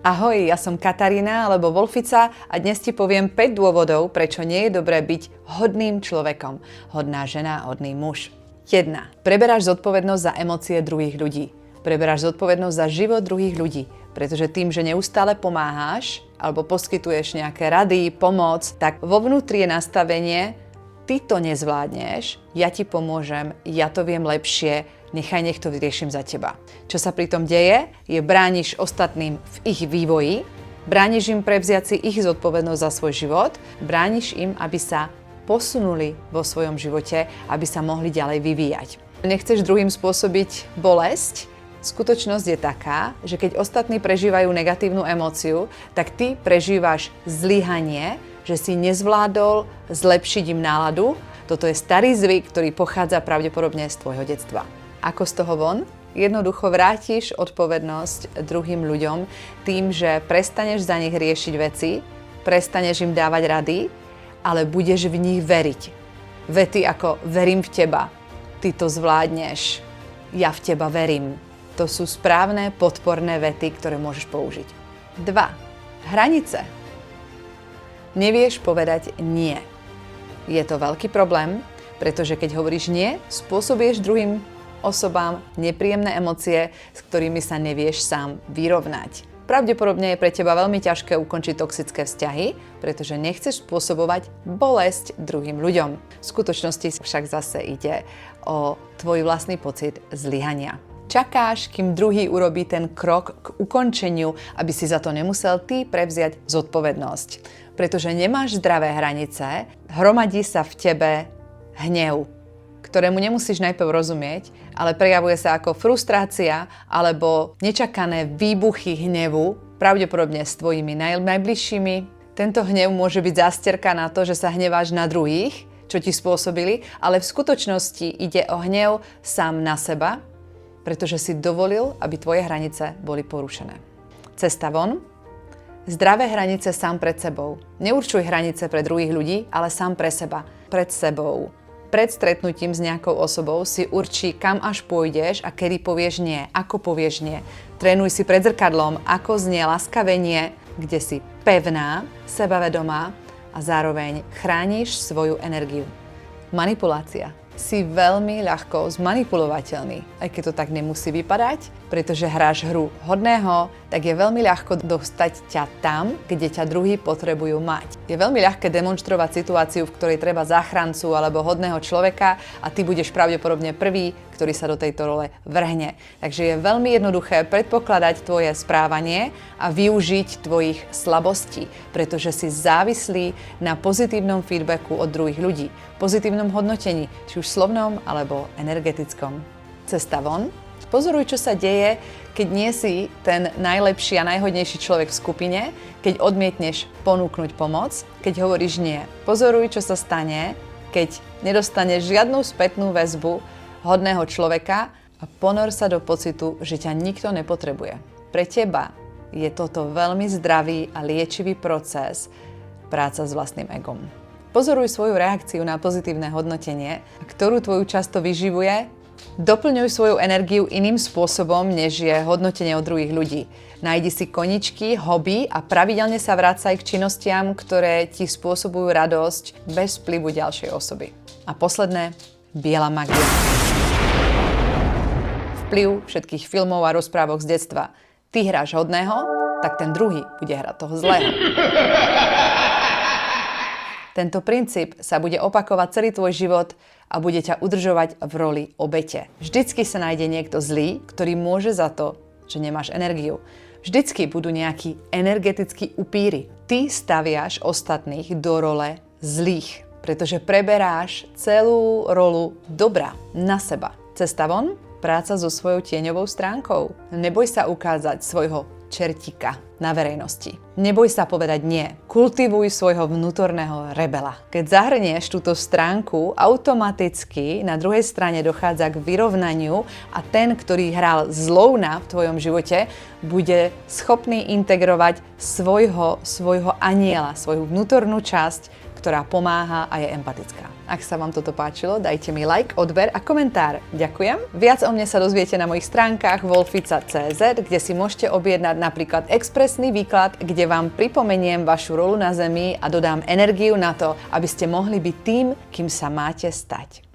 Ahoj, ja som Katarína alebo Wolfica a dnes ti poviem 5 dôvodov, prečo nie je dobré byť hodným človekom. Hodná žena, hodný muž. 1. Preberáš zodpovednosť za emócie druhých ľudí. Preberáš zodpovednosť za život druhých ľudí, pretože tým, že neustále pomáhaš alebo poskytuješ nejaké rady, pomoc, tak vo vnútri je nastavenie, ty to nezvládneš, ja ti pomôžem, ja to viem lepšie, nech to vyriešim za teba. Čo sa pri tom deje, je brániš ostatným v ich vývoji, brániš im prevziať si ich zodpovednosť za svoj život, brániš im, aby sa posunuli vo svojom živote, aby sa mohli ďalej vyvíjať. Nechceš druhým spôsobiť bolesť? Skutočnosť je taká, že keď ostatní prežívajú negatívnu emóciu, tak ty prežívaš zlyhanie, že si nezvládol zlepšiť im náladu. Toto je starý zvyk, ktorý pochádza pravdepodobne z tvojho detstva. Ako z toho von? Jednoducho vrátiš odpovednosť druhým ľuďom tým, že prestaneš za nich riešiť veci, prestaneš im dávať rady, ale budeš v nich veriť. Vety ako verím v teba, ty to zvládneš, ja v teba verím. To sú správne podporné vety, ktoré môžeš použiť. 2. Hranice. Nevieš povedať nie. Je to veľký problém, pretože keď hovoríš nie, spôsobuješ druhým osobám nepríjemné emócie, s ktorými sa nevieš sám vyrovnať. Pravdepodobne je pre teba veľmi ťažké ukončiť toxické vzťahy, pretože nechceš spôsobovať bolesť druhým ľuďom. V skutočnosti však zase ide o tvoj vlastný pocit zlyhania. Čakáš, kým druhý urobí ten krok k ukončeniu, aby si za to nemusel ty prevziať zodpovednosť. Pretože nemáš zdravé hranice, hromadí sa v tebe hnev, ktorému nemusíš najprv rozumieť, ale prejavuje sa ako frustrácia alebo nečakané výbuchy hnevu, pravdepodobne s tvojimi najbližšími. Tento hnev môže byť zásterka na to, že sa hneváš na druhých, čo ti spôsobili, ale v skutočnosti ide o hnev sám na seba, pretože si dovolil, aby tvoje hranice boli porušené. Cesta von. Zdravé hranice sám pred sebou. Neurčuj hranice pre druhých ľudí, ale sám pre seba. Pred sebou. Pred stretnutím s nejakou osobou si určí, kam až pôjdeš a kedy povieš nie, ako povieš nie. Trénuj si pred zrkadlom, ako znie laskavé nie, kde si pevná, sebavedomá a zároveň chrániš svoju energiu. Manipulácia. Si veľmi ľahko zmanipulovateľný. Aj keď to tak nemusí vypadať, pretože hráš hru hodného, tak je veľmi ľahko dostať ťa tam, kde ťa druhí potrebujú mať. Je veľmi ľahké demonštrovať situáciu, v ktorej treba záchrancu alebo hodného človeka a ty budeš pravdepodobne prvý, ktorý sa do tejto role vrhne. Takže je veľmi jednoduché predpokladať tvoje správanie a využiť tvojich slabostí, pretože si závislý na pozitívnom feedbacku od druhých ľudí, pozitívnom hodnotení, či už slovnom alebo energetickom. Cesta von. Pozoruj, čo sa deje, keď nie si ten najlepší a najhodnejší človek v skupine, keď odmietneš ponúknuť pomoc, keď hovoríš nie. Pozoruj, čo sa stane, keď nedostaneš žiadnu spätnú väzbu hodného človeka a ponor sa do pocitu, že ťa nikto nepotrebuje. Pre teba je toto veľmi zdravý a liečivý proces, práca s vlastným egom. Pozoruj svoju reakciu na pozitívne hodnotenie, ktorú tvoju často vyživuje. Doplňuj svoju energiu iným spôsobom, než je hodnotenie od druhých ľudí. Nájdi si koničky, hobby a pravidelne sa vracaj k činnostiam, ktoré ti spôsobujú radosť bez vplyvu ďalšej osoby. A posledné, biela magia. Vplyv všetkých filmov a rozprávok z detstva. Ty hráš hodného, tak ten druhý bude hrať toho zlého. Tento princíp sa bude opakovať celý tvoj život a bude ťa udržovať v roli obete. Vždycky sa nájde niekto zlý, ktorý môže za to, že nemáš energiu. Vždycky budú nejakí energetickí upíry. Ty staviaš ostatných do role zlých, pretože preberáš celú rolu dobra na seba. Cesta von? Práca so svojou tieňovou stránkou. Neboj sa ukázať svojho čertika na verejnosti. Neboj sa povedať nie. Kultivuj svojho vnútorného rebela. Keď zahrnieš túto stránku, automaticky na druhej strane dochádza k vyrovnaniu a ten, ktorý hral zlovna v tvojom živote, bude schopný integrovať svojho aniela, svoju vnútornú časť ktorá pomáha a je empatická. Ak sa vám toto páčilo, dajte mi like, odber a komentár. Ďakujem. Viac o mne sa dozviete na mojich stránkach wolfica.cz, kde si môžete objednať napríklad expresný výklad, kde vám pripomeniem vašu rolu na Zemi a dodám energiu na to, aby ste mohli byť tým, kým sa máte stať.